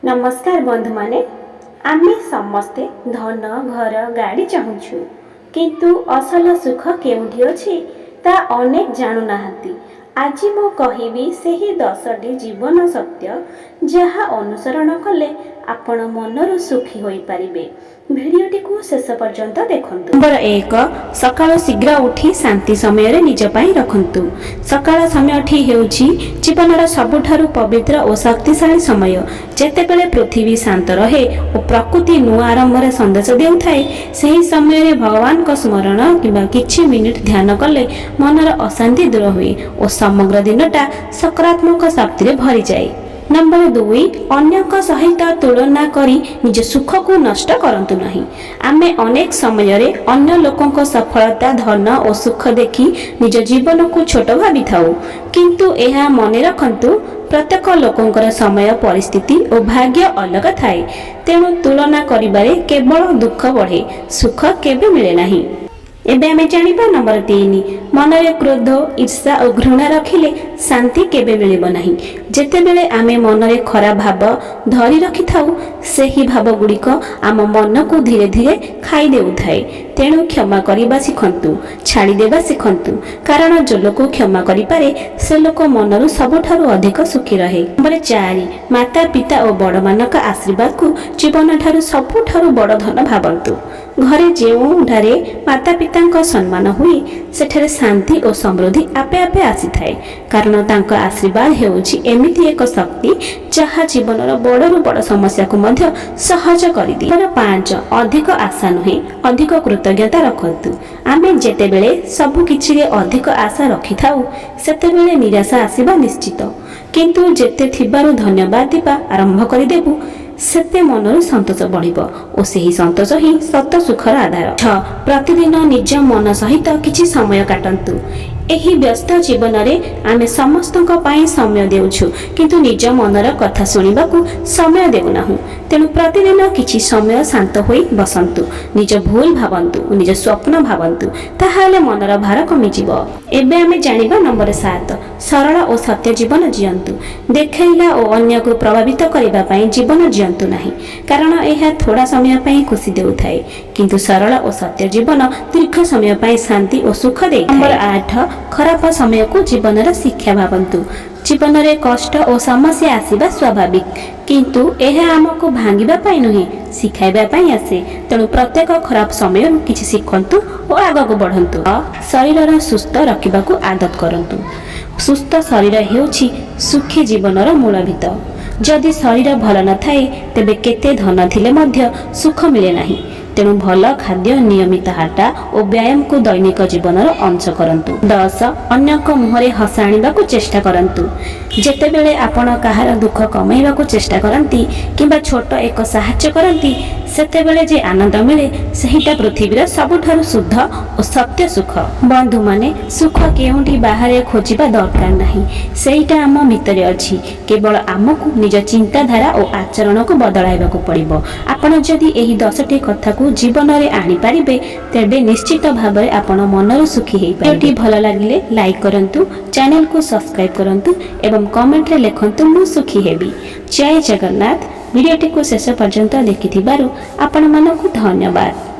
नमस्कार बंधु माने आमे समस्ते धन घर गाड़ी चाहूँ किंतु असल सुख केउठी अछि ता अनेक जानु नाहंती। आज मु कहिबी सेही 10टी जीवन सत्य जहा अनुसरण कले आपण मनरु सुखी होई परिबे। भिडियोटी को शेष पर्यंत देखंतु। नंबर 1 सकाळ शीघ्र उठी शांति समय रे निज पई रखंतु। सकाळ समयठी हेउची जीवनर सबुठारु पवित्र और शक्तिशाली समय। जेतेबेले पृथ्वी शांत रहे और प्रकृति नुआ आरंभर संदेश देउथाय सेही समय रे भगवान को स्मरण किबा किछि मिनिट ध्यान कले मनर अशांति दूर हुए और समग्र दिनटा सकारात्मक शक्ति रे भरी जाए। नंबर 2 अन्यक सहित तुलना करी निज सुख को नष्ट करंतु नहीं। आमे अनेक समय रे अन्य लोकंक सफलता धन और सुख देखी निज जीवन को छोट भाबी थाउ, किंतु एहा मने रखंतु प्रत्येक लोकंकर समय परिस्थिति और भाग्य अलग थाए। तेणु तुलना करिबारे केवल दुख बढ़े, सुख केबे मिले नहीं। एबे आमे जानिबा नंबर 3 मनरे क्रोध ईर्ष्या और घृणा रखिले शांति केबे मिलिब नहीं। जेतेबेले आमे मनरे खराब भाव धरी रखि थाउ सेही भाव गुड़िक आम मन को धीरे धीरे खाई देउथाय। तेणु क्षमा करिबा सिखंतु, छाड़ी देबा सिखंतु, कारण जो लोक क्षमा करि पारे से लोक मनरु सबठारु अधिक सुखी रहे। नंबर 4 माता पिता और बड़ मानक आशीर्वाद को जीवन ठारु सबठारु बड़ धन भाबंतु। घरे जेउठारे माता पितांक सम्मान हुई सेठारे शांति और समृद्धि आपे आपे आसी थाए, कारण तांका आशीर्वाद हेउची एमिति एक शक्ति जहा जीवनर बड़रु बड़ समस्या को मध्य सहज करि दिए। नंबर 5 अधिक आशा नहे अधिक कृतज्ञता रखंतु। आमे जेतेबेले सबु किछि रे अधिक आशा रखि थाउ सेतेबेले निराशा आसीबा निश्चित, किंतु जेते थिबारु धन्यवाद दिबा आरंभ करि देबु सेते मनरु संतोष बढ़िबो और सेही संतोष ही सत सुखर आधार। 6 प्रतिदिन निज मन सहित किछि समय काटंतु। एही व्यस्त जीवन रे आमे समस्तक पाई समय देउछु, किंतु निज मनर कथा सुनिबाकू समय देउनाहु। तेणु प्रतिदिन किछि समय शांत होई बसंतु, निज भूल भाबंतु, निज स्वप्न भाबंतु, ताहाले मनर भार कमी जिवो। एबे आमे जानिबा नंबर 7 सरल और सत्य जीवन जियंतु। देखैला और अन्य को प्रभावित करिबा पई जीवन जियंतु नाही, कारण एहा थोड़ा समय पई खुशी देउथाय, किंतु सरल और सत्य जीवन दीर्घ समय पई शांति और सुख देइथाय। नंबर 8 खराब समय को जीवन शिक्षा भावंतु। जीवन रे कष्ट और समस्या आसीबा स्वाभाविक, किंतु एहा हमको भांगिबा पाई नहे सिखाइबा पाई आसे। तेणु प्रत्येक खराब समय किछि सिखंतु और आगको बढ़ंतु। शरीर सुस्थ रखिबाकू आदत करंतु। सुस्थ शरीर हेउछि सुखी जीवनर मूलभित। जदि शरीर भल न थाए तेबे केते धन थिले मध्य सुख मिले नाही। तेणु भल खाद्य नियमित हाटा और व्यायाम को दैनिक जीवनर अंश करंतु। 10 अन्यक मुहरे हस आनिबाकू चेष्टा करंतु। जेतेबेले आपण काहार दुख कमाइबाकू चेष्टा करंती किंबा छोट एक सहाय्य करंती सेतेबेले जे आनंद मिले सेहिटा पृथ्वीर सबुठारु शुद्ध और सत्य सुख। बंधु माने सुख केउंठी बाहरे खोजिबा दरकार नाही, सेहिटा आम भितरे अछि। केवल आमकू निज चिंताधारा और आचरण को बदलाइबाकू पड़िबो। आपण जदि एही 10टी कथा को जीवन रे आनी पारिबे तेबे निश्चित भाबरे आपण मनरु सुखी हेइ पारिबे। भिडियोटी भल लागिले लाइक करंतु, चैनल को सब्सक्राइब करंतु एवं कमेंट रे लिखंतु मु सुखी हेबी। जय जगन्नाथ। भिडियोटी को शेष पर्यंत देखिथिबारु आपण मानकु धन्यवाद।